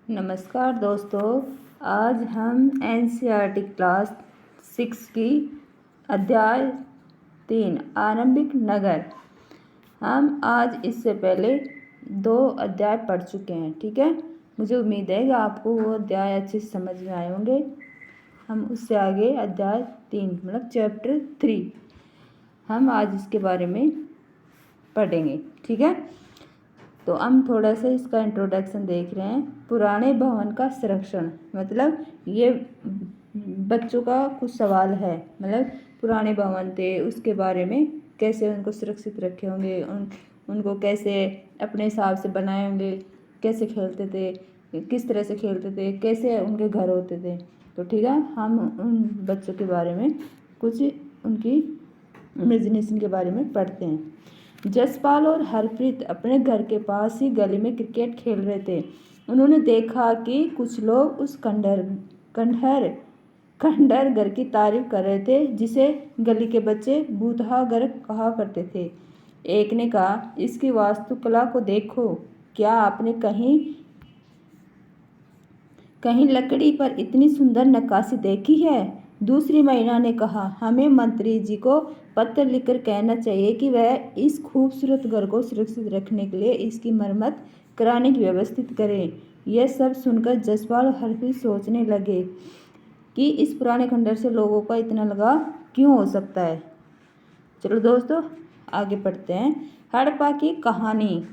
नमस्कार दोस्तों। आज हम एनसीईआरटी क्लास 6 की अध्याय 3 आरंभिक नगर। हम आज इससे पहले 2 अध्याय पढ़ चुके हैं। ठीक है, मुझे उम्मीद है कि आपको वो अध्याय अच्छे से समझ में आए होंगे। हम उससे आगे अध्याय 3 मतलब चैप्टर 3 हम आज इसके बारे में पढ़ेंगे। ठीक है, तो हम थोड़ा सा इसका इंट्रोडक्शन देख रहे हैं। पुराने भवन का संरक्षण, मतलब ये बच्चों का कुछ सवाल है। मतलब पुराने भवन थे, उसके बारे में कैसे उनको सुरक्षित रखे होंगे, उनको कैसे अपने हिसाब से बनाए होंगे, कैसे खेलते थे, किस तरह से खेलते थे, कैसे उनके घर होते थे। तो ठीक है, हम उन बच्चों के बारे में कुछ उनकी इमेजिनेशन के बारे में पढ़ते हैं। जसपाल और हरप्रीत अपने घर के पास ही गली में क्रिकेट खेल रहे थे। उन्होंने देखा कि कुछ लोग उस खंडहर घर की तारीफ कर रहे थे, जिसे गली के बच्चे भूतहा घर कहा करते थे। एक ने कहा, इसकी वास्तुकला को देखो, क्या आपने कहीं कहीं लकड़ी पर इतनी सुंदर नक्काशी देखी है? दूसरी महिला ने कहा, हमें मंत्री जी को पत्र लिखकर कहना चाहिए कि वह इस खूबसूरत घर को सुरक्षित रखने के लिए इसकी मरम्मत कराने की व्यवस्थित करें। यह सब सुनकर जसपाल और हरप्रीत सोचने लगे कि इस पुराने खंडहर से लोगों का इतना लगाव क्यों हो सकता है। चलो दोस्तों, आगे पढ़ते हैं। हड़प्पा की कहानी।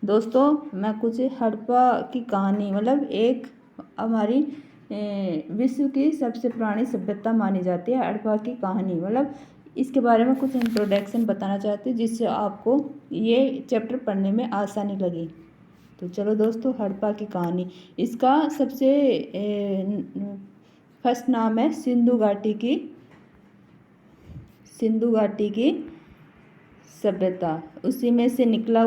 दोस्तों, मैं कुछ हड़प्पा की कहानी, मतलब एक हमारी विश्व की सबसे पुरानी सभ्यता मानी जाती है हड़प्पा की कहानी। मतलब इसके बारे में कुछ इंट्रोडक्शन बताना चाहती हूँ, जिससे आपको ये चैप्टर पढ़ने में आसानी लगे। तो चलो दोस्तों, हड़प्पा की कहानी। इसका सबसे फर्स्ट नाम है सिंधु घाटी की सभ्यता। उसी में से निकला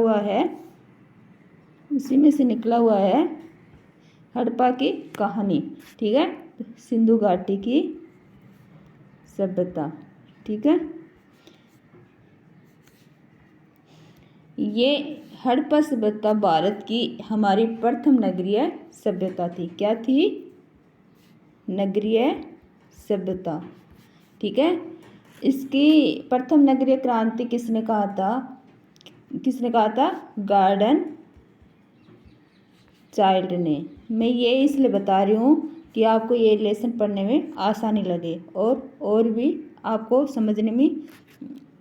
हुआ है हड़प्पा की कहानी। ठीक है, सिंधु घाटी की सभ्यता। ठीक है, ये हड़प्पा सभ्यता भारत की हमारी प्रथम नगरीय सभ्यता थी। क्या थी? नगरीय सभ्यता। ठीक है, इसकी प्रथम नगरीय क्रांति किसने कहा था? गार्डन चाइल्ड ने। मैं ये इसलिए बता रही हूँ कि आपको ये लेसन पढ़ने में आसानी लगे और भी आपको समझने में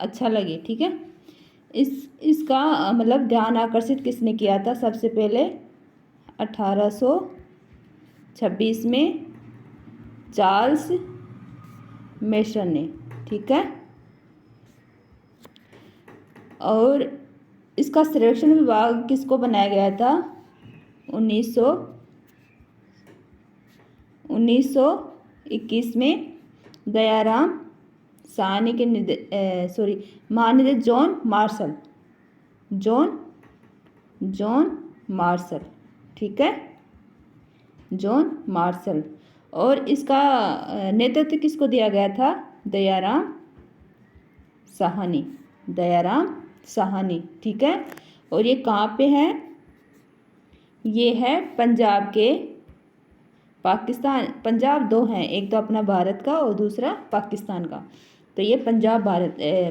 अच्छा लगे। ठीक है, इसका मतलब ध्यान आकर्षित किसने किया था? सबसे पहले 1826 में चार्ल्स मेसन ने। ठीक है, और इसका सर्वेक्षण विभाग किसको बनाया गया था? 1921 में दयाराम साहनी के महानिदेशक जॉन मार्शल। ठीक है, जॉन मार्शल। और इसका नेतृत्व किसको दिया गया था? दयाराम साहनी। ठीक है, और ये कहाँ पे है? ये है पंजाब 2 हैं, एक तो अपना भारत का और दूसरा पाकिस्तान का। तो ये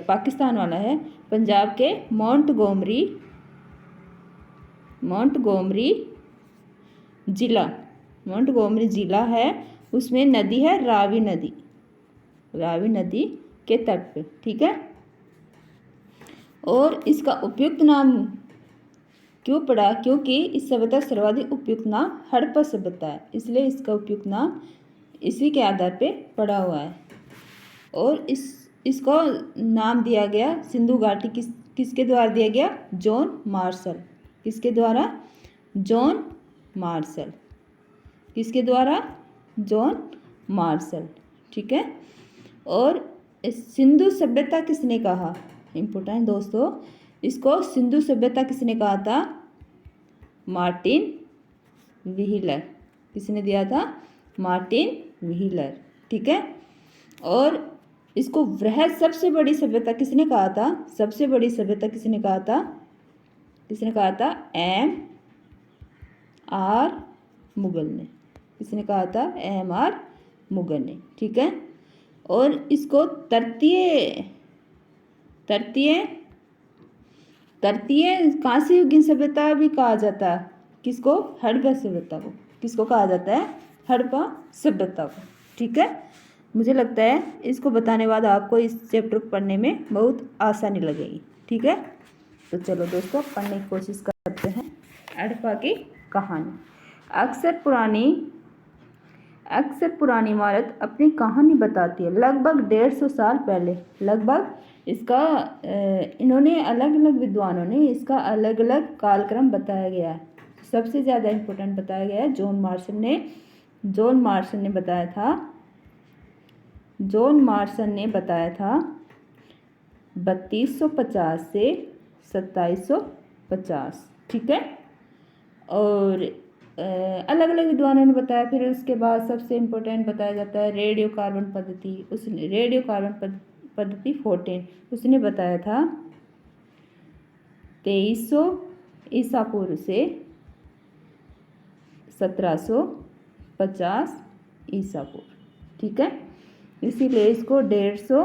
पाकिस्तान वाला है। पंजाब के मोंटगोमरी जिला है। उसमें नदी है रावी नदी के तट पे। ठीक है, और इसका उपयुक्त नाम क्यों पड़ा? क्योंकि इस सभ्यता सर्वाधिक उपयुक्त नाम हड़प्पा सभ्यता है, इसलिए इसका उपयुक्त नाम इसी के आधार पे पड़ा हुआ है। और इसको नाम दिया गया सिंधु घाटी किसके द्वारा दिया गया? John Marshall. किसके द्वारा? John Marshall. ठीक है, और सिंधु सभ्यता किसने कहा? इम्पोर्टेंट दोस्तों, इसको सिंधु सभ्यता किसने कहा था? Martin wheeler. किसने दिया था? Martin wheeler. ठीक है, और इसको सबसे बड़ी सभ्यता किसने कहा था? सबसे बड़ी सभ्यता किसने कहा था? आर मुगल ने। किसने कहा था? AMR मुगल ने। ठीक है। और इसको तृतीय कांस्ययुगीन सभ्यता भी कहा जाता है। किसको? हड़प्पा सभ्यता को। किसको कहा जाता है? हड़प्पा सभ्यता को। ठीक है। मुझे लगता है इसको बताने बाद आपको इस चैप्टर को पढ़ने में बहुत आसानी लगेगी। ठीक है। तो चलो दोस्तों पढ़ने की कोशिश करते हैं। हड़प्पा की कहानी। अक्सर पुरानी इमारत अपनी कहानी बताती है। लगभग 150 साल पहले, इसका इन्होंने अलग अलग विद्वानों ने इसका अलग अलग कालक्रम बताया गया है। सबसे ज़्यादा इम्पोर्टेंट बताया गया है जॉन मार्शन ने बताया था 3250 से 2750। ठीक है। और अलग अलग विद्वानों ने बताया। फिर उसके बाद सबसे इम्पोर्टेंट बताया जाता है रेडियो कार्बन पद्धति। उसने रेडियो कार्बन पद्धति 14 उसने बताया था 2300 ईसा पूर्व से 1750 ईसा पूर्व। ठीक है। इसीलिए इसको 150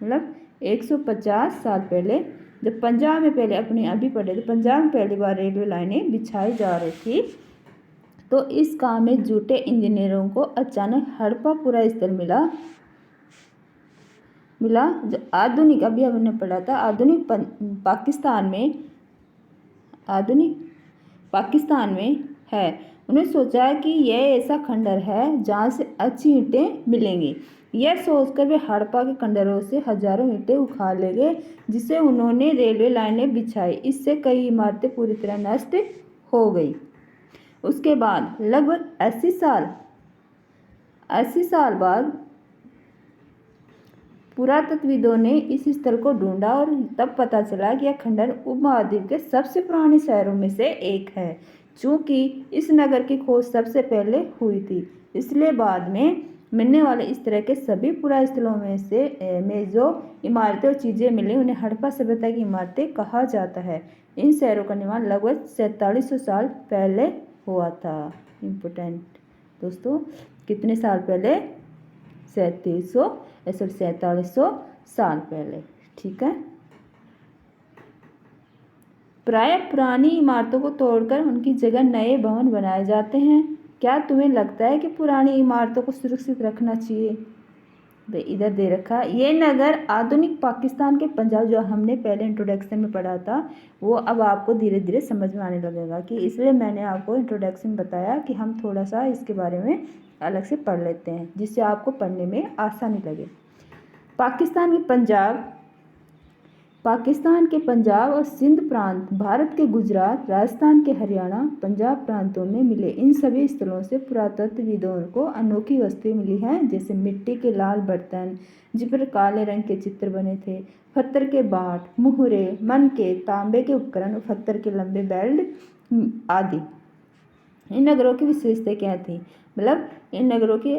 मतलब 150 साल पहले, जब पंजाब में पहले अपने अभी पढ़े तो पंजाब में पहली बार रेलवे लाइनें बिछाई जा रही थी, तो इस काम में जुटे इंजीनियरों को अचानक हड़प्पा पूरा स्थल मिला जो आधुनिक, अभी हमने पढ़ा था, आधुनिक पाकिस्तान में है। उन्हें सोचा कि यह ऐसा खंडर है जहाँ से अच्छी ईंटें मिलेंगी। यह सोचकर वे हड़प्पा के खंडरों से हजारों ईंटें उखाड़ ले गए, जिससे उन्होंने रेलवे लाइनें बिछाई। इससे कई इमारतें पूरी तरह नष्ट हो गई। उसके बाद लगभग 80 साल बाद पुरातत्वविदों ने इस स्थल को ढूंढा और तब पता चला कि यह खंडर उपमहाद्वीप के सबसे पुराने शहरों में से एक है। चूंकि इस नगर की खोज सबसे पहले हुई थी, इसलिए बाद में मिलने वाले इस तरह के सभी पुरास्थलों में जो इमारतें और चीज़ें मिली उन्हें हड़प्पा सभ्यता की इमारतें कहा जाता है। इन शहरों का निर्माण लगभग 4700 साल पहले हुआ था। इम्पोर्टेंट दोस्तों, कितने साल पहले? 4700 साल पहले। ठीक है। प्राय पुरानी इमारतों को तोड़कर उनकी जगह नए भवन बनाए जाते हैं। क्या तुम्हें लगता है कि पुरानी इमारतों को सुरक्षित रखना चाहिए? इधर दे रखा ये नगर आधुनिक पाकिस्तान के पंजाब, जो हमने पहले इंट्रोडक्शन में पढ़ा था, वो अब आपको धीरे धीरे समझ में आने लगेगा। कि इसलिए मैंने आपको इंट्रोडक्शन बताया कि हम थोड़ा सा इसके बारे में अलग से पढ़ लेते हैं, जिससे आपको पढ़ने में आसानी लगे। पाकिस्तान के पंजाब और सिंध प्रांत, भारत के गुजरात, राजस्थान के हरियाणा, पंजाब प्रांतों में मिले इन सभी स्थलों से पुरातत्वविदों को अनोखी वस्तुएं मिली हैं, जैसे मिट्टी के लाल बर्तन जिन पर काले रंग के चित्र बने थे, पत्थर के बाट, मुहरे, मनके, तांबे के उपकरण और पत्थर के लंबे बेल्ट आदि। इन नगरों की विशेषताएं क्या थी? मतलब इन नगरों की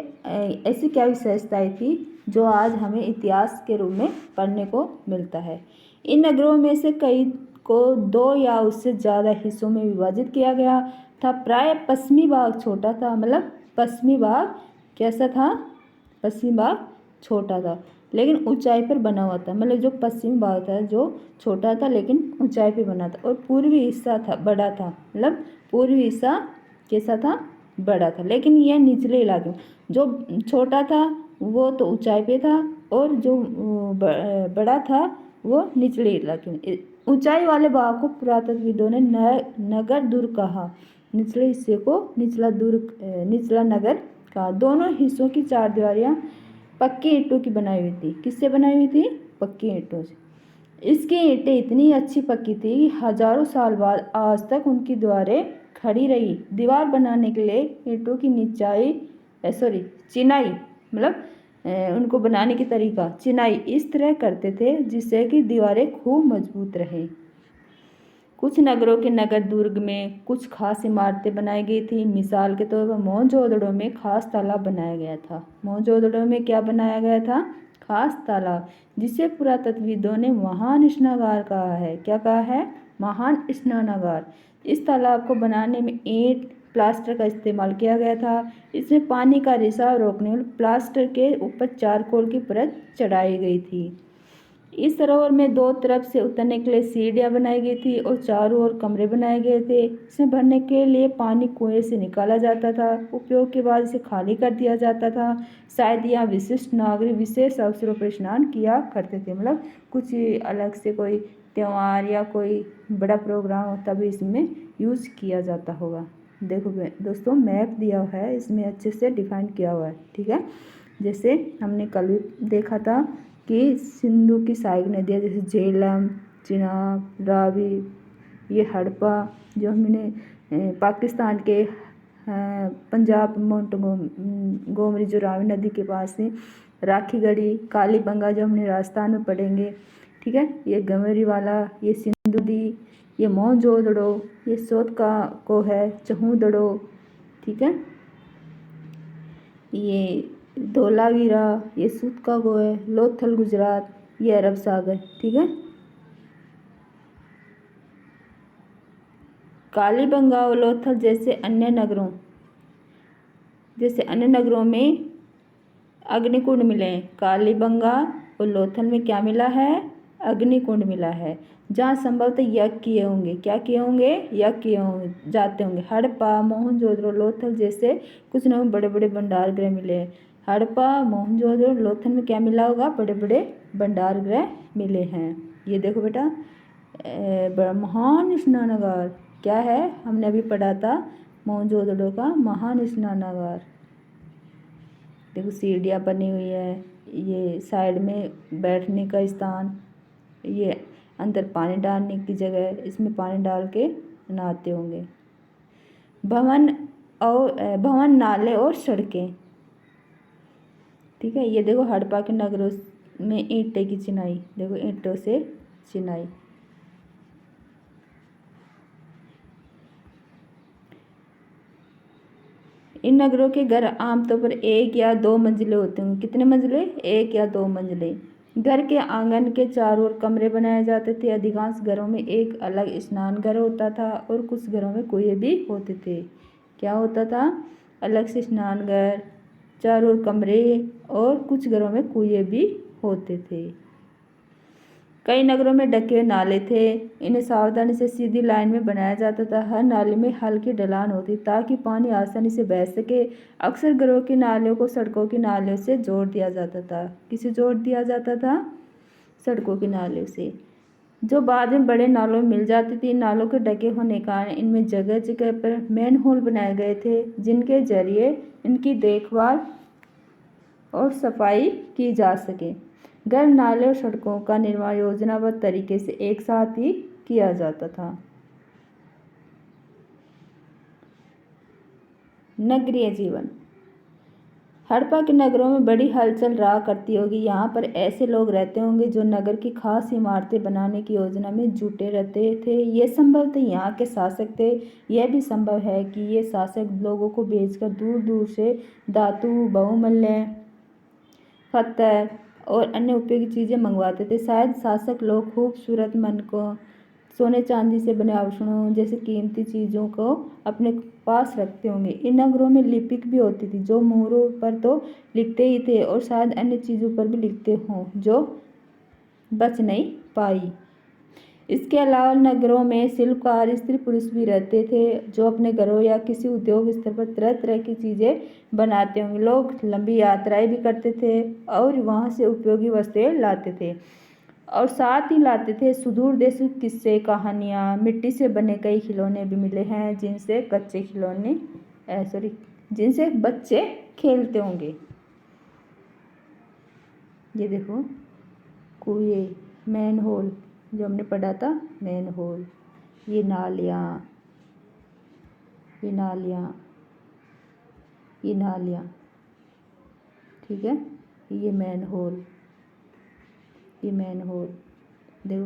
ऐसी क्या विशेषताएं थी जो आज हमें इतिहास के रूप में पढ़ने को मिलता है। इन नगरों में से कई को 2 या उससे ज़्यादा हिस्सों में विभाजित किया गया था। प्राय पश्चिमी भाग छोटा था। मतलब पश्चिमी भाग कैसा था? पश्चिमी भाग छोटा था लेकिन ऊंचाई पर बना हुआ था। मतलब जो पश्चिमी भाग था जो छोटा था लेकिन ऊंचाई पर बना था। और पूर्वी हिस्सा था बड़ा था। मतलब पूर्वी हिस्सा कैसा था? बड़ा था। लेकिन यह निचले इलाके, जो छोटा था वो तो ऊंचाई पे था और जो बड़ा था वो निचले इलाके में। ऊंचाई वाले भाग को पुरातत्वविदों ने नगर दुर्ग कहा। निचले हिस्से को निचला नगर कहा। दोनों हिस्सों की चारदीवारियां पक्की ईंटों की बनाई हुई थी। किससे बनाई हुई थी? पक्की ईंटों से। इसकी ईंटें इतनी अच्छी पक्की थी कि हजारों साल बाद आज तक उनकी दीवारें खड़ी रही। दीवार बनाने के लिए ईंटों की चिनाई, मतलब उनको बनाने की तरीका चिनाई इस तरह करते थे जिससे कि दीवारें खूब मजबूत रहें। कुछ नगरों के नगर दुर्ग में कुछ खास इमारतें बनाई गई थी। मिसाल के तौर पर मोहनजोदड़ो में खास तालाब बनाया गया था। मोहनजोदड़ो में क्या बनाया गया था? खास तालाब, जिसे पुरातत्वविदों ने महान स्नानागार कहा है। क्या कहा है? महान स्नानागार। इस तालाब को बनाने में ईंट, प्लास्टर का इस्तेमाल किया गया था। इसमें पानी का रिसाव रोकने वाले प्लास्टर के ऊपर चारकोल की परत चढ़ाई गई थी। इस सरोवर में दो तरफ से उतरने के लिए सीढ़ियां बनाई गई थी और चारों ओर कमरे बनाए गए थे। इसमें भरने के लिए पानी कुएं से निकाला जाता था। उपयोग के बाद इसे खाली कर दिया जाता था। शायद यहाँ विशिष्ट नागरिक विशेष अवसरों पर स्नान किया करते थे, मतलब कुछ अलग से कोई त्यौहार या कोई बड़ा प्रोग्राम हो तभी इसमें यूज़ किया जाता होगा। देखो दोस्तों, मैप दिया हुआ है, इसमें अच्छे से डिफाइन किया हुआ है, ठीक है। जैसे हमने कल भी देखा था कि सिंधु की सहायक नदियाँ जैसे झेलम, चिनाब, रावी, ये हड़प्पा जो हमने पाकिस्तान के पंजाब गोमरी जो रावी नदी के पास है, राखीगढ़ी, कालीबंगा जो हमने राजस्थान में पढ़ेंगे, ठीक है। ये गमेरी वाला, ये सिंधु नदी, ये मोहनजोदड़ो, ये सोतका को है चहूदड़ो, ठीक है। ये धोलावीरा, ये सूतका को है लोथल गुजरात, ये अरब सागर, ठीक है। कालीबंगा और लोथल जैसे अन्य नगरों में अग्निकुंड मिले हैं। कालीबंगा और लोथल में क्या मिला है? अग्निकुंड मिला है, जहाँ संभवतः यज्ञ किए होंगे। क्या किए होंगे? यज्ञ किए होंगे जाते होंगे। हड़प्पा, मोहनजोदड़ो, लोथल जैसे कुछ न बड़े बड़े भंडार गृह मिले हैं। हड़प्पा, मोहनजोदड़ो, लोथल में क्या मिला होगा? बड़े बड़े भंडार गृह मिले हैं। ये देखो बेटा, महान स्नानागार क्या है? हमने अभी पढ़ा था मोहनजोदड़ो का महान स्नानागार। देखो सीढ़ियाँ बनी हुई है, ये साइड में बैठने का स्थान, ये अंदर पानी डालने की जगह, इसमें पानी डाल के नहाते होंगे। भवन, नाले और सड़कें, ठीक है। ये देखो हड़प्पा के नगरों में ईंटें की चिनाई, देखो ईंटों से चिनाई। इन नगरों के घर आमतौर पर एक या दो मंजिले होते हैं। कितने मंजिले? एक या दो मंजिले। घर के आंगन के चारों ओर कमरे बनाए जाते थे। अधिकांश घरों में एक अलग स्नान घर होता था और कुछ घरों में कुएं भी होते थे। क्या होता था? अलग से स्नान घर, चारों ओर कमरे और कुछ घरों में कुएं भी होते थे। कई नगरों में ढके नाले थे। इन्हें सावधानी से सीधी लाइन में बनाया जाता था। हर नाले में हल्की ढलान होती ताकि पानी आसानी से बह सके। अक्सर घरों के नालों को सड़कों के नालों से जोड़ दिया जाता था। किसे जोड़ दिया जाता था? सड़कों के नालों से, जो बाद में बड़े नालों में मिल जाती थी। नालों के ढके होने के कारण इनमें जगह जगह पर मैन होल बनाए गए थे, जिनके जरिए इनकी देखभाल और सफाई की जा सके। घर, नाले और सड़कों का निर्माण योजनाबद्ध तरीके से एक साथ ही किया जाता था। नगरीय जीवन। हड़प्पा के नगरों में बड़ी हलचल रहा करती होगी। यहाँ पर ऐसे लोग रहते होंगे जो नगर की खास इमारतें बनाने की योजना में जुटे रहते थे। ये संभवतः यहाँ के शासक थे। यह भी संभव है कि ये शासक लोगों को भेजकर दूर दूर से धातु, बहुमूल्य पत्थर और अन्य उपयोगी चीज़ें मंगवाते थे। शायद शासक लोग खूबसूरत मन को सोने चांदी से बने आभूषणों जैसे कीमती चीज़ों को अपने पास रखते होंगे। इन नगरों में लिपिक भी होती थी, जो मोहरों पर तो लिखते ही थे और शायद अन्य चीज़ों पर भी लिखते हों जो बच नहीं पाई। इसके अलावा नगरों में शिल्पकार, स्त्री पुरुष भी रहते थे, जो अपने घरों या किसी उद्योग स्तर पर तरह तरह की चीज़ें बनाते होंगे। लोग लंबी यात्राएं भी करते थे और वहाँ से उपयोगी वस्तुएं लाते थे और साथ ही लाते थे सुदूर देशों के किस्से, कहानियाँ। मिट्टी से बने कई खिलौने भी मिले हैं, जिनसे बच्चे खेलते होंगे। ये देखो कुएं, मैन होल जो हमने पढ़ा था, मैन होल, ये नालियाँ, ठीक है। ये मैन होल, देखो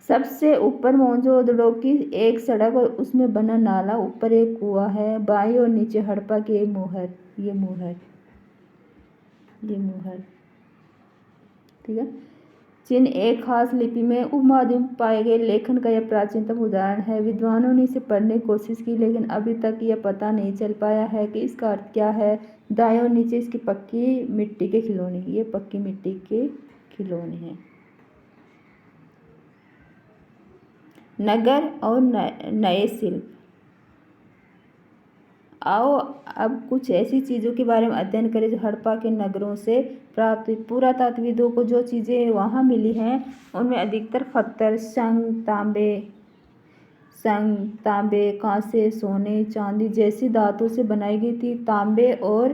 सबसे ऊपर मोहनजोदड़ो की एक सड़क और उसमें बना नाला, ऊपर एक कुआं है। बाईं और नीचे हड़प्पा के मुहर, ये मुहर, ठीक है। चिन्ह एक खास लिपि में उपमहाद्वीप में पाए गए लेखन का यह प्राचीनतम उदाहरण है। विद्वानों ने इसे पढ़ने की कोशिश की, लेकिन अभी तक यह पता नहीं चल पाया है कि इसका अर्थ क्या है। दाएं और नीचे इसकी पक्की मिट्टी के खिलौने, ये पक्की मिट्टी के खिलौने हैं। नगर और नए शिल्प। आओ अब कुछ ऐसी चीज़ों के बारे में अध्ययन करें जो हड़प्पा के नगरों से प्राप्त हुई। पुरातात्विदों को जो चीज़ें वहाँ मिली हैं उनमें अधिकतर पत्थर, तांबे, कांसे, सोने, चांदी जैसी धातु से बनाई गई थी। तांबे और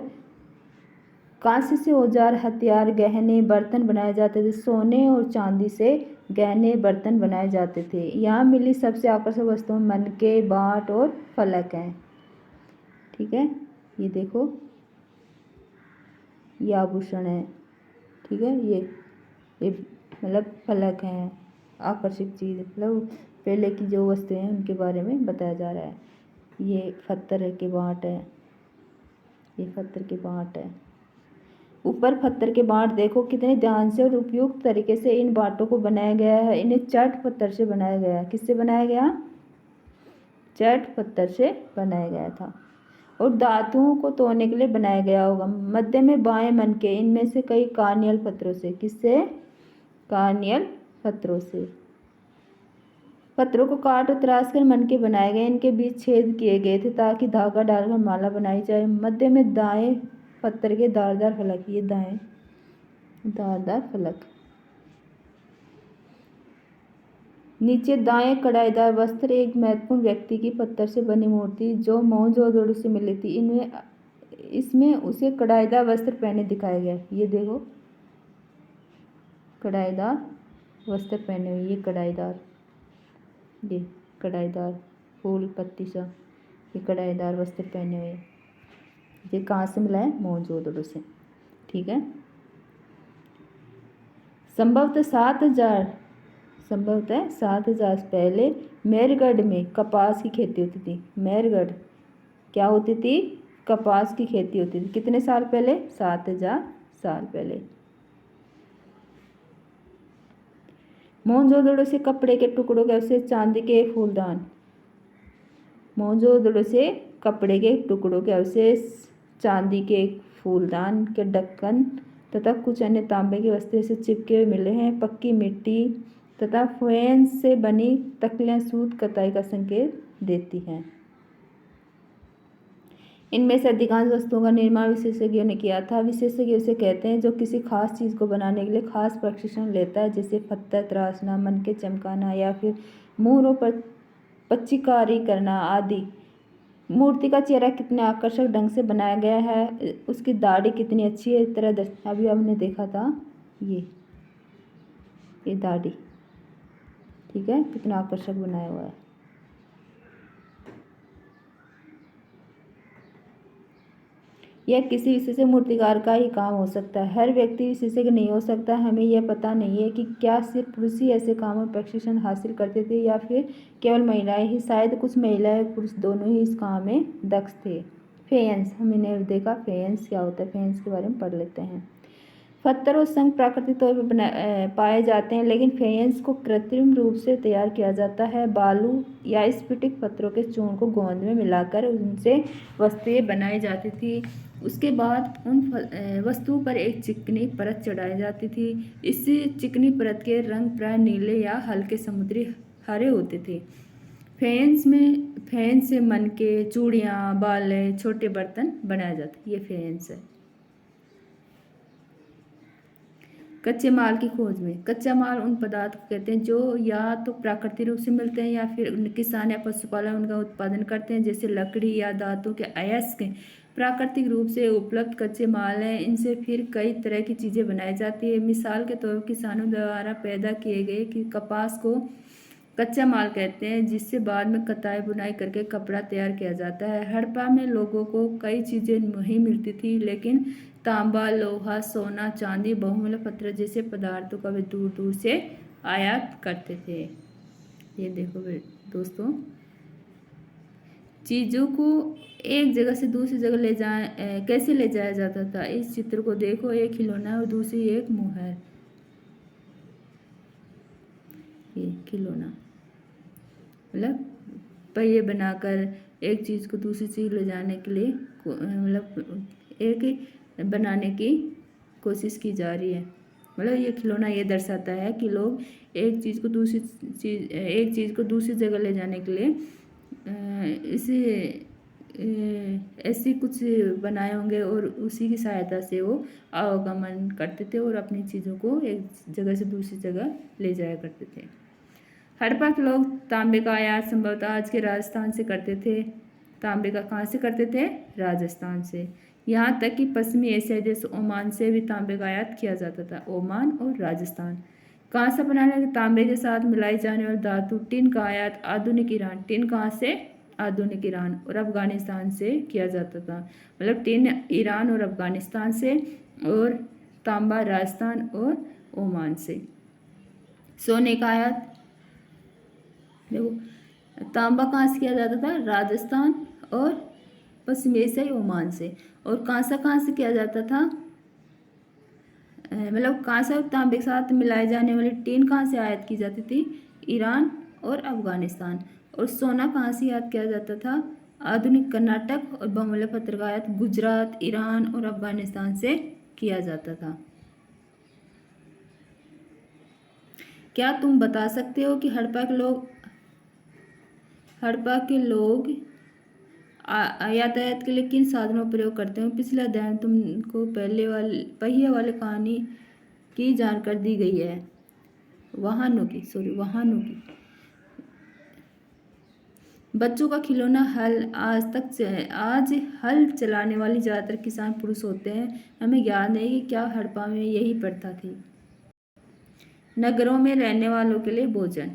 कांसे से औजार, हथियार, गहने, बर्तन बनाए जाते थे। सोने और चांदी से गहने, बर्तन बनाए जाते थे। यहाँ मिली सबसे आकर्षक वस्तुओं में मनके, बाट और फलक हैं। ठीक है, ये देखो, ये आभूषण है। ठीक है, ये मतलब फलक हैं, आकर्षक चीज़, मतलब पहले की जो वस्तुएं हैं उनके बारे में बताया जा रहा है। ये पत्थर के बाट है, ये पत्थर के बाट है। ऊपर पत्थर के बाट देखो कितने ध्यान से और उपयुक्त तरीके से इन बाटों को बनाया गया है। इन्हें चट पत्थर से बनाया गया है। किससे बनाया गया? चट पत्थर से बनाया गया था और धातुओं को तोड़ने के लिए बनाया गया होगा। मध्य में बाएं मनके, इनमें से कई कार्नियल पत्थरों से। किससे? कार्नियल पत्थरों से। पत्थरों को काट और तराश कर मनके बनाए गए। इनके बीच छेद किए गए थे ताकि धागा डालकर माला बनाई जाए। मध्य में दाएं पत्थर के धारदार फलक, ये दाएं धारदार फलक। नीचे दाएं कढ़ाईदार वस्त्र, एक महत्वपूर्ण व्यक्ति की पत्थर से बनी मूर्ति जो मोहनजोदड़ो से मिली थी। इसमें उसे कढ़ाईदार वस्त्र पहने दिखाया गया। ये देखो, कढ़ाईदार वस्त्र पहने हुए, ये कढ़ाईदार फूल पत्ती सा, ये कढ़ाईदार वस्त्र पहने हुए। ये कहाँ से मिला है? मोहनजोदड़ो से। ठीक है, संभवतः 7,000 पहले मेरगढ़ में कपास की खेती होती थी। मेरगढ़ क्या होती थी? कपास की खेती होती थी। कितने साल पहले? 7,000 साल पहले। मोहनजोदड़ो से कपड़े के टुकड़ों के अवशेष, चांदी के फूलदान। मोहनजोदड़ो से कपड़े के टुकड़ों के अवशेष, चांदी के फूलदान के ढक्कन तथा कुछ अन्य तांबे की वस्तुएं से चिपके हुए मिले हैं। पक्की मिट्टी तथा फेंस से बनी तकलियां सूत कताई का संकेत देती हैं। इनमें से अधिकांश वस्तुओं का निर्माण विशेषज्ञों ने किया था। विशेषज्ञ उसे कहते हैं जो किसी खास चीज़ को बनाने के लिए खास प्रशिक्षण लेता है, जैसे पत्थर तराशना, मनके चमकाना या फिर मोहरों पर पच्चीकारी करना आदि। मूर्ति का चेहरा कितने आकर्षक ढंग से बनाया गया है, उसकी दाढ़ी कितनी अच्छी है। इस तरह अभी हमने देखा था ये दाढ़ी, ठीक है, कितना आकर्षक बनाया हुआ है। यह किसी विशेषज्ञ मूर्तिकार का ही काम हो सकता है, हर व्यक्ति विशेषज्ञ नहीं हो सकता। हमें यह पता नहीं है कि क्या सिर्फ पुरुष ही ऐसे कामों में प्रशिक्षण हासिल करते थे या फिर केवल महिलाएं ही। शायद कुछ महिलाएं और पुरुष दोनों ही इस काम में दक्ष थे। फेयंस, हमने देखा फेयंस क्या होता है, फेयंस के बारे में पढ़ लेते हैं। पत्थर और शंख प्राकृतिक तौर पर पाए जाते हैं, लेकिन फेयंस को कृत्रिम रूप से तैयार किया जाता है। बालू या स्फटिक पत्थरों के चूर्ण को गोंद में मिलाकर उनसे वस्तुएं बनाई जाती थी। उसके बाद उन वस्तुओं पर एक चिकनी परत चढ़ाई जाती थी। इस चिकनी परत के रंग प्राय नीले या हल्के समुद्री हरे होते थे। फेयंस से मनके, चूड़ियाँ, बाले, छोटे बर्तन बनाए जाते। ये फेयंस है। कच्चे माल की खोज में। कच्चा माल उन पदार्थ को कहते हैं जो या तो प्राकृतिक रूप से मिलते हैं या फिर किसान या पशुपालन उनका उत्पादन करते हैं, जैसे लकड़ी या धातु के अयस्क प्राकृतिक रूप से उपलब्ध कच्चे माल हैं। इनसे फिर कई तरह की चीज़ें बनाई जाती है। मिसाल के तौर पर किसानों द्वारा पैदा किए गए कि कपास को कच्चा माल कहते हैं, जिससे बाद में कताई बुनाई करके कपड़ा तैयार किया जाता है। हड़प्पा में लोगों को कई चीज़ें नहीं मिलती थी, लेकिन तांबा, लोहा, सोना, चांदी, बहुमूल्य पत्थर जैसे पदार्थों का वे दूर दूर से आयात करते थे। ये देखो दोस्तों, चीज़ों को एक जगह से दूसरी जगह कैसे ले जाया जाता था। इस चित्र को देखो, एक खिलौना और दूसरी एक मुहर। ये खिलौना मतलब पहिए बनाकर एक चीज़ को दूसरी चीज़ ले जाने के लिए मतलब एक बनाने की कोशिश की जा रही है। मतलब ये खिलौना ये दर्शाता है कि लोग एक चीज़ को दूसरी जगह ले जाने के लिए इसे ऐसी कुछ बनाए होंगे और उसी की सहायता से वो आवागमन करते थे और अपनी चीज़ों को एक जगह से दूसरी जगह ले जाया करते थे। हड़प्पा के लोग तांबे का आयात संभवतः आज के राजस्थान से करते थे। तांबे का कहाँ से करते थे? राजस्थान से। यहाँ तक कि पश्चिमी एशियाई देश ओमान से भी तांबे का आयात किया जाता था। ओमान और राजस्थान। कहाँ से बनाने लगे? तांबे के साथ मिलाई जाने वाली धातु टिन का आयात आधुनिक ईरान। टिन कहाँ से? आधुनिक ईरान और अफगानिस्तान से किया जाता था। मतलब टिन ईरान और अफगानिस्तान से और तांबा राजस्थान और ओमान से। सोने का आयात देखो तांबा कहाँ से किया जाता था? राजस्थान और पश्चिम एशियाई ओमान से। और कांसा कहाँ से किया जाता था? मतलब कांसा और तांबे के साथ मिलाए जाने वाली टीन कहाँ से आयात की जाती थी? ईरान और अफगानिस्तान। और सोना कहाँ से आयात किया जाता था? आधुनिक कर्नाटक और बहुमूल्य पत्थर का आयात गुजरात, ईरान और अफगानिस्तान से किया जाता था। क्या तुम बता सकते हो कि हड़प्पा के लोग यातायात के लिए किन साधनों का प्रयोग करते हैं? पिछले अध्याय में तुमको पहिए वाले कहानी की जानकारी दी गई है। वाहनों की। बच्चों का खिलौना हल। आज हल चलाने वाली ज़्यादातर किसान पुरुष होते हैं। हमें याद नहीं कि क्या हड़प्पा में यही प्रथा थी। नगरों में रहने वालों के लिए भोजन।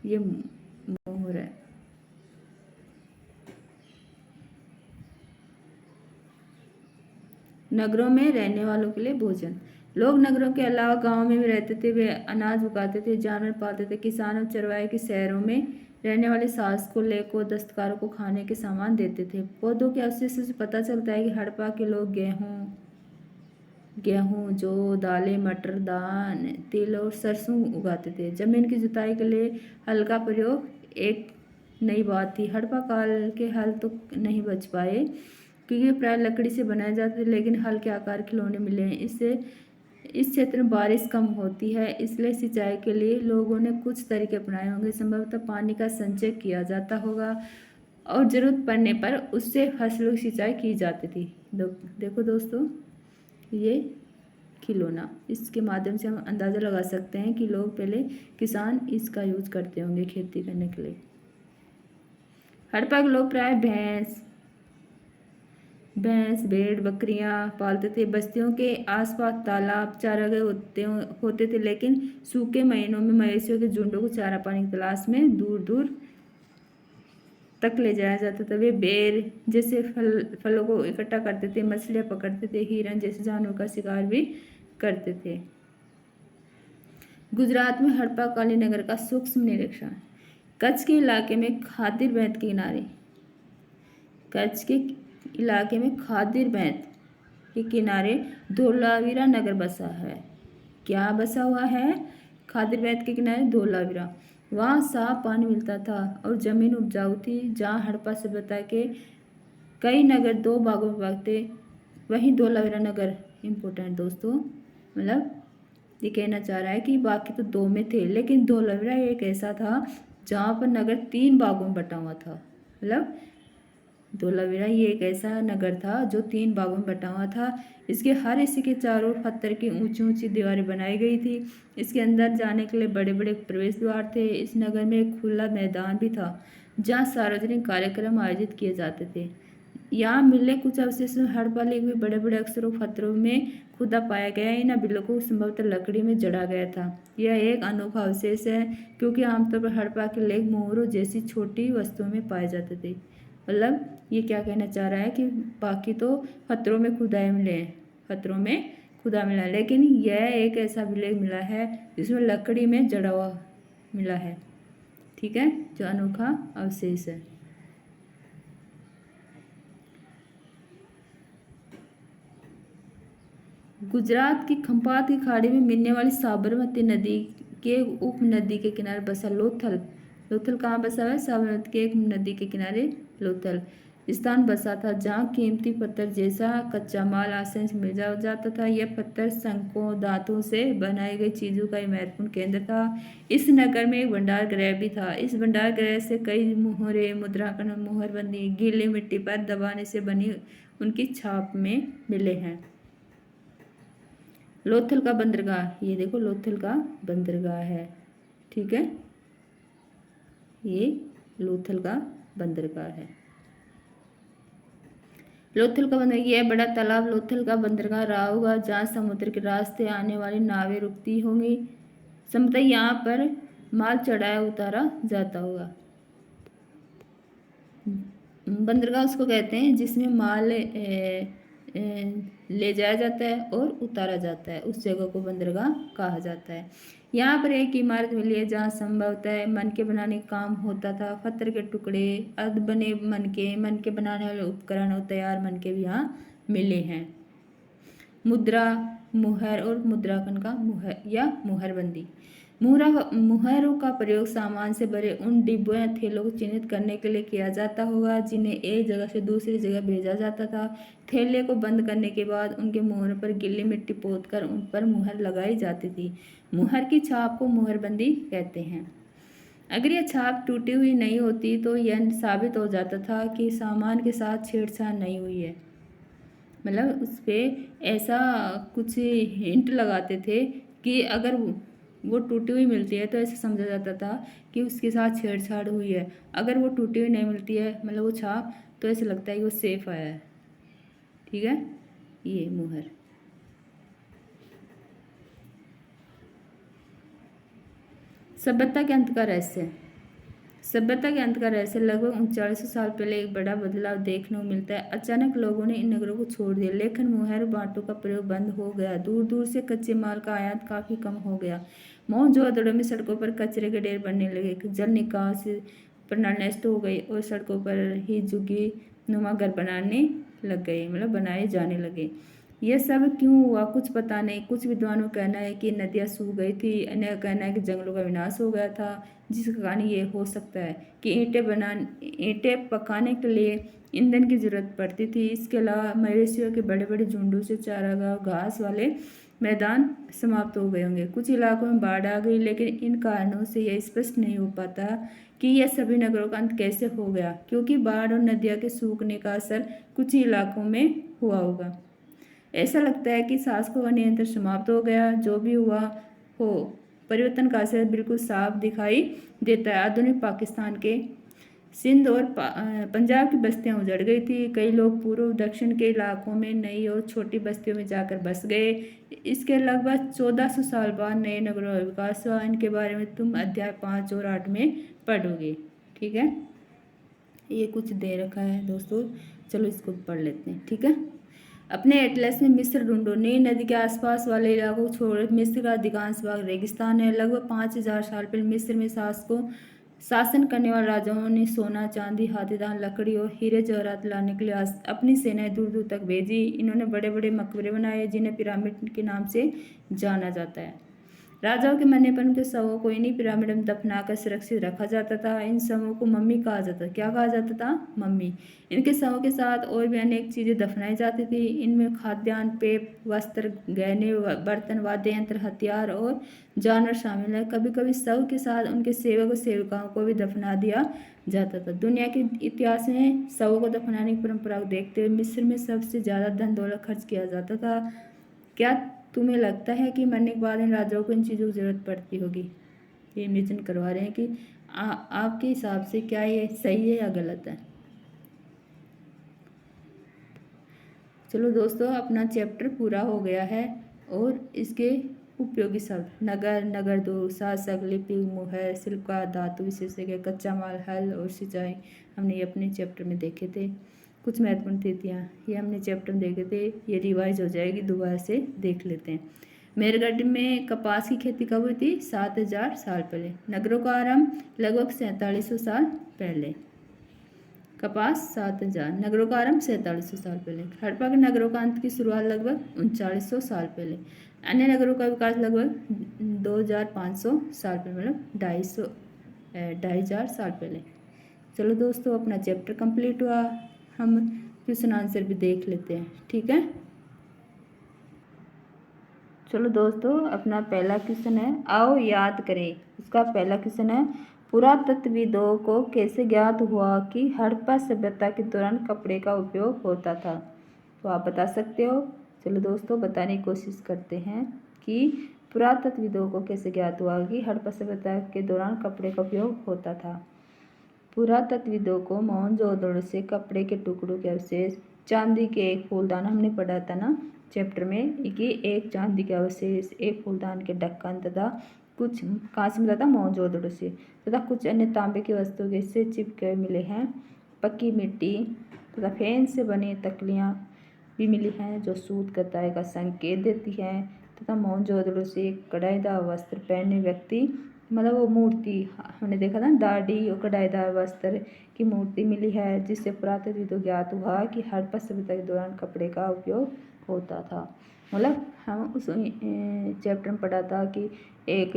ये मोहर है। नगरों में रहने वालों के लिए भोजन। लोग नगरों के अलावा गांवों में भी रहते थे। वे अनाज उगाते थे, जानवर पालते थे। किसान और चरवाहे के शहरों में रहने वाले शासकों, लेखकों, दस्तकारों को खाने के सामान देते थे। पौधों के अवशेषों से पता चलता है कि हड़प्पा के लोग गेहूँ, जौ, दालें, मटर, धान, तिल और सरसों उगाते थे। जमीन की जुताई के लिए हल का प्रयोग एक नई बात थी। हड़प्पा काल के हल तो नहीं बच पाए क्योंकि प्राय लकड़ी से बनाए जाते थे, लेकिन हल के आकार खिलौने मिले हैं। इससे इस क्षेत्र में बारिश कम होती है, इसलिए सिंचाई के लिए लोगों ने कुछ तरीके अपनाए होंगे। संभवतः पानी का संचय किया जाता होगा और ज़रूरत पड़ने पर उससे फसलों की सिंचाई की जाती थी। देखो दोस्तों, ये खिलौना, इसके माध्यम से हम अंदाज़ा लगा सकते हैं कि लोग पहले किसान इसका यूज करते होंगे खेती करने के लिए। हड़प्पा के लोग प्राय भैंस, भेड़, बकरियां पालते थे। बस्तियों के आसपास तालाब, चारागाह होते थे, लेकिन सूखे महीनों में मवेशियों के झुंडों को चारा पानी की तलाश में दूर दूर तक ले जाया जाता था। वे बेर जैसे फलों को इकट्ठा करते थे, मछलियां पकड़ते थे, हिरन जैसे जानवरों का शिकार भी करते थे। गुजरात में हड़प्पा कालीन नगर का सूक्ष्म निरीक्षण। कच्छ के इलाके में खादिर बैंत के किनारे धोलावीरा नगर बसा है। क्या बसा हुआ है? खादिर बैंत के किनारे धोलावीरा। वहाँ साफ पानी मिलता था और जमीन उपजाऊ थी। जहाँ हड़प्पा सभ्यता के कई नगर 2 भागों में भागते, वहीं धोलावीरा नगर इम्पोर्टेंट दोस्तों, मतलब ये कहना चाह रहा है कि बाकी तो 2 में थे, लेकिन धोलावीरा एक ऐसा था जहाँ पर नगर 3 भागों में बटा हुआ था। मतलब धोलावीरा ये एक ऐसा नगर था जो 3 भागों में बटा हुआ था। इसके हर हिस्से के चारों पत्थर की ऊंची ऊंची दीवारें बनाई गई थी। इसके अंदर जाने के लिए बड़े बड़े प्रवेश द्वार थे। इस नगर में एक खुला मैदान भी था जहाँ सार्वजनिक कार्यक्रम आयोजित किए जाते थे। यहाँ मिले कुछ अवशेष हड़प्पा लिखे हुए बड़े बड़े अक्षरों पत्थरों में खुदा पाया गया। इन अभिलेखों को संभवतः लकड़ी में जड़ा गया था। यह एक अनोखा अवशेष है क्योंकि आमतौर पर हड़प्पा के लेख मोहरों जैसी छोटी वस्तुओं में पाए जाते थे। मतलब ये क्या कहना चाह रहा है कि बाकी तो पत्थरों में खुदा मिला, लेकिन यह एक ऐसा अभिलेख मिला है जिसमें लकड़ी में जड़ा हुआ मिला है। ठीक है, जो अनोखा अवशेष है। गुजरात की खंपात की खाड़ी में मिलने वाली साबरमती नदी के उप नदी के किनारे बसा लोथल। लोथल कहाँ बसा है? साबरमती के एक नदी के किनारे लोथल स्थान बसा था, जहाँ कीमती पत्थर जैसा कच्चा माल आसानी से मिल जाता था। यह पत्थर शंकों, धातुओं से बनाई गई चीजों का एक महत्वपूर्ण केंद्र था। इस नगर में एक भंडार गृह भी था। इस भंडार गृह से कई मुहरे, मुद्रांकन, मुहरबंदी गीली मिट्टी पर दबाने से बनी उनकी छाप में मिले हैं। लोथल का बंदरगाह, ये देखो लोथल का बंदरगाह है, ठीक है, ये लोथल का बंदरगाह है। लोथल का बंदरगाह, यह बड़ा तालाब लोथल का बंदरगाह रहा होगा, जहाँ समुद्र के रास्ते आने वाली नावें रुकती होंगी। संभवतः यहाँ पर माल चढ़ाया उतारा जाता होगा। बंदरगाह उसको कहते हैं जिसमें माल ले जाया जाता है और उतारा जाता है, उस जगह को बंदरगाह कहा जाता है। यहाँ पर एक इमारत मिली है जहाँ संभवतः मनके बनाने का काम होता था। पत्थर के टुकड़े, अर्ध बने मनके बनाने वाले उपकरण और तैयार मनके भी यहाँ मिले हैं। मुद्रा, मुहर और मुद्रांकन का मुहर या मुहरबंदी। मुहरों का प्रयोग सामान से भरे उन डिब्बों या थैलों को चिन्हित करने के लिए किया जाता होगा जिन्हें एक जगह से दूसरी जगह भेजा जाता था। थैले को बंद करने के बाद उनके मुहरों पर गीली मिट्टी पोतकर उन पर मुहर लगाई जाती थी। मुहर की छाप को मुहरबंदी कहते हैं। अगर यह छाप टूटी हुई नहीं होती तो यह साबित हो जाता था कि सामान के साथ छेड़छाड़ नहीं हुई है। मतलब उस पर ऐसा कुछ हिंट लगाते थे कि अगर वो टूटी हुई मिलती है तो ऐसे समझा जाता था कि उसके साथ छेड़छाड़ हुई है। अगर वो टूटी हुई नहीं मिलती है, मतलब वो छाप, तो ऐसे लगता है कि वो सेफ आया है, ठीक है, ये मुहर। सभ्यता के अंत का रहस्य। सभ्यता के अंत का रहस्य लगभग 3900 साल पहले एक बड़ा बदलाव देखने को मिलता है। अचानक लोगों ने इन नगरों को छोड़ दिया। लेखन, मुहर, बाटों का प्रयोग बंद हो गया। दूर दूर से कच्चे माल का आयात काफी कम हो गया। मोहनजोदड़ो में सड़कों पर कचरे के ढेर बनने लगे। जल निकास प्रणाली नष्ट हो गई और सड़कों पर ही झुग्गी नुमा घर बनाने लग गए, मतलब बनाए जाने लगे। यह सब क्यों हुआ कुछ पता नहीं। कुछ विद्वानों का कहना है कि नदियाँ सूख गई थी, अन्य का कहना है कि जंगलों का विनाश हो गया था, जिसका कारण ये हो सकता है कि ईंटें पकाने के लिए ईंधन की जरूरत पड़ती थी। इसके अलावा मवेशियों के बड़े बड़े झुंडों से चारागाह, घास वाले मैदान समाप्त हो गए होंगे। कुछ इलाकों में बाढ़ आ गई, लेकिन इन कारणों से यह स्पष्ट नहीं हो पाता कि यह सभी नगरों का अंत कैसे हो गया, क्योंकि बाढ़ और नदियों के सूखने का असर कुछ ही इलाकों में हुआ होगा। ऐसा लगता है कि शासकों का नियंत्रण समाप्त हो गया। जो भी हुआ हो, परिवर्तन का असर बिल्कुल साफ दिखाई देता है। आधुनिक पाकिस्तान के सिंध और पंजाब की बस्तियां उजड़ गई थी। कई लोग पूर्व दक्षिण के इलाकों में नई और छोटी बस्तियों में जाकर बस गए। इसके लगभग 1400 साल बाद नए नगरों का विकास हुआ। इनके बारे में तुम अध्याय 5 और 8 में पढ़ोगे, ठीक है। ये कुछ दे रखा है दोस्तों, चलो इसको पढ़ लेते हैं, ठीक है। अपने एटलस में मिस्र ढूंढो। नील नदी के आसपास वाले इलाकों को छोड़ मिस्र का अधिकांश भाग रेगिस्तान है। लगभग 5000 साल पहले मिस्र में शासन करने वाले राजाओं ने सोना, चांदी, हाथीदार, लकड़ी और हीरे जवाहरात लाने के लिए अपनी सेनाएं दूर दूर तक भेजी। इन्होंने बड़े बड़े मकबरे बनाए जिन्हें पिरामिड के नाम से जाना जाता है। राजाओं के मरने पर उनके शवों को इन्हीं पिरामिड में दफनाकर सुरक्षित रखा जाता था। इन शवों को मम्मी कहा जाता था। क्या कहा जाता था? मम्मी। इनके शवों के साथ और भी अनेक चीजें दफनाई जाती थी। इनमें खाद्यान्न, पेय, वस्त्र, गहने, बर्तन, वाद्य यंत्र, हथियार और जानवर शामिल है। कभी कभी शव के साथ उनके सेवक और सेविकाओं को भी दफना दिया जाता था। दुनिया के इतिहास में शवों को दफनाने की परंपरा को देखते हुए मिस्र में सबसे ज्यादा धन दौलत खर्च किया जाता था। क्या तुम्हें लगता है कि मरने के बाद इन राजाओं को इन चीज़ों की जरूरत पड़ती होगी? ये इमेजिन करवा रहे हैं कि आपके हिसाब से क्या ये सही है या गलत है। चलो दोस्तों, अपना चैप्टर पूरा हो गया है और इसके उपयोगी शब्द नगर, नगरदोह, शासक, लिपि, मुहर, शिल्पकार, धातु विशेषज्ञ, कच्चा माल, हल और सिंचाई हमने ये अपने चैप्टर में देखे थे। कुछ महत्वपूर्ण तिथियाँ ये हमने चैप्टर में देखे थे, ये रिवाइज हो जाएगी, दोबारा से देख लेते हैं। मेरगढ़ में कपास की खेती कब हुई थी? 7000 साल पहले। नगरों का आरंभ लगभग 4700 साल पहले। कपास 7000। नगरों का आरंभ 4700 साल पहले। हड़प्पा के नगरों का अंत की शुरुआत लगभग 3900 साल पहले। अन्य नगरों का विकास लगभग 2500 साल पहले, मतलब 2500 साल पहले। चलो दोस्तों, अपना चैप्टर कंप्लीट हुआ। हम क्वेश्चन आंसर भी देख लेते हैं, ठीक है। चलो दोस्तों, अपना पहला क्वेश्चन है, आओ याद करें। उसका पहला क्वेश्चन है, पुरातत्वविदों को कैसे ज्ञात हुआ कि हड़प्पा सभ्यता के दौरान कपड़े का उपयोग होता था? तो आप बता सकते हो। चलो दोस्तों, बताने की कोशिश करते हैं कि पुरातत्वविदों को कैसे ज्ञात हुआ कि हड़प्पा सभ्यता के दौरान कपड़े का उपयोग होता था। पुरातत्वविदों को मोहनजोदड़ो से कपड़े के टुकड़ों के अवशेष, चांदी के एक फूलदान, हमने पढ़ा था ना चैप्टर में कि एक चांदी के अवशेष, एक फूलदान के ढक्कन तथा कुछ कहाँ से मिला था? मोहनजोदड़ो से, तथा कुछ अन्य तांबे की वस्तुओं के से चिपके मिले हैं। पक्की मिट्टी तथा फेन से बनी तकलियाँ भी मिली हैं जो सूत कताई का संकेत देती हैं, तथा मोहनजोदड़ो से एक कढ़ाईदार वस्त्र पहने व्यक्ति, मतलब वो मूर्ति हमने देखा था, दाढ़ी और कढ़ाईदार वस्त्र की मूर्ति मिली है, जिससे पुरातत्वविदों ज्ञात हुआ कि हड़प्पा सभ्यता के दौरान कपड़े का उपयोग होता था। मतलब हम उस चैप्टर में पढ़ा था कि एक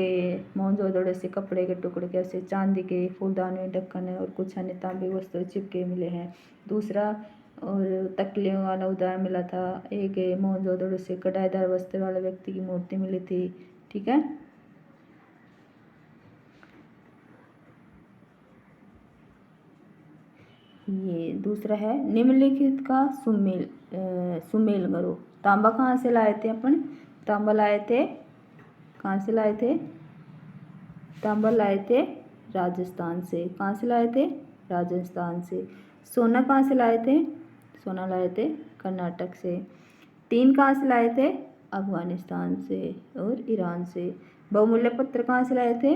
मोहनजोदड़ो से कपड़े के टुकड़े कैसे चांदी के फूलदान में ढक्कन और कुछ अन्य तांबे वस्त्र चिपके मिले हैं। दूसरा और तकलियों वाला उदाहरण मिला था, एक मोहनजोदड़ो से कढ़ाईदार वस्त्र वाले व्यक्ति की मूर्ति मिली थी, ठीक है। ये दूसरा है, निम्नलिखित का सुमेल करो। तांबा कहाँ से लाए थे अपन? तांबा लाए थे, कहाँ से लाए थे? तांबा लाए थे राजस्थान से। कहाँ से लाए थे? राजस्थान से। सोना कहाँ से लाए थे? सोना लाए थे कर्नाटक से। टीन कहाँ से लाए थे? अफगानिस्तान से और ईरान से। बहुमूल्य पत्थर कहाँ से लाए थे?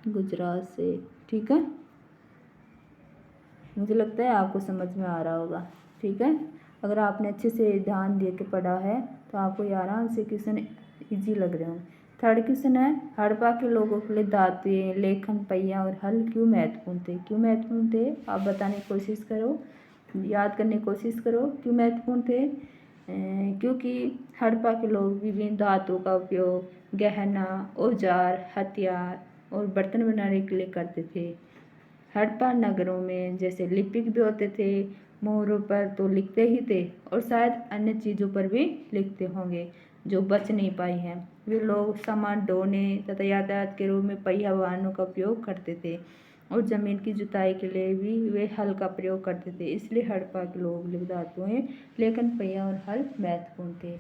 गुजरात से, ठीक है। मुझे लगता है आपको समझ में आ रहा होगा, ठीक है। अगर आपने अच्छे से ध्यान दे के पढ़ा है तो आपको ये आराम से क्वेश्चन इजी लग रहे होंगे। थर्ड क्वेश्चन है, हड़प्पा के लोगों के लिए धातुएं, लेखन, पहिया और हल क्यों महत्वपूर्ण थे? क्यों महत्वपूर्ण थे आप बताने की कोशिश करो, याद करने की कोशिश करो क्यों महत्वपूर्ण थे। क्योंकि हड़प्पा के लोग विभिन्न धातुओं का उपयोग गहना, औजार, हथियार और बर्तन बनाने के लिए करते थे। हड़प्पा नगरों में जैसे लिपिक भी होते थे, मोहरों पर तो लिखते ही थे और शायद अन्य चीज़ों पर भी लिखते होंगे जो बच नहीं पाई हैं। वे लोग सामान ढोने तथा यातायात के रूप में पहिया वाहनों का उपयोग करते थे और ज़मीन की जुताई के लिए भी वे हल का प्रयोग करते थे। इसलिए हड़प्पा के लोग लिख धातुएं, लेकिन पहिया और हल महत्वपूर्ण थे।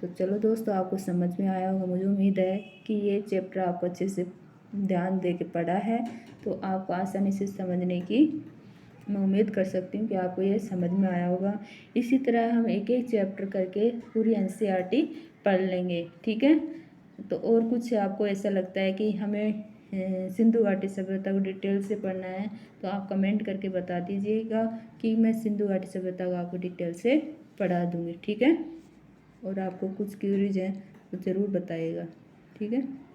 तो चलो दोस्तों, आपको समझ में आया होगा। मुझे उम्मीद है कि ये चैप्टर आपको अच्छे से ध्यान दे के पढ़ा है तो आपको आसानी से समझने की मैं उम्मीद कर सकती हूँ कि आपको ये समझ में आया होगा। इसी तरह हम एक एक चैप्टर करके पूरी एनसीईआरटी पढ़ लेंगे, ठीक है। तो और कुछ आपको ऐसा लगता है कि हमें सिंधु घाटी सभ्यता को डिटेल से पढ़ना है तो आप कमेंट करके बता दीजिएगा कि मैं सिंधु घाटी सभ्यता को आपको डिटेल से पढ़ा दूँगी, ठीक है। और आपको कुछ क्यूरीज हैं तो ज़रूर बताइएगा, ठीक है।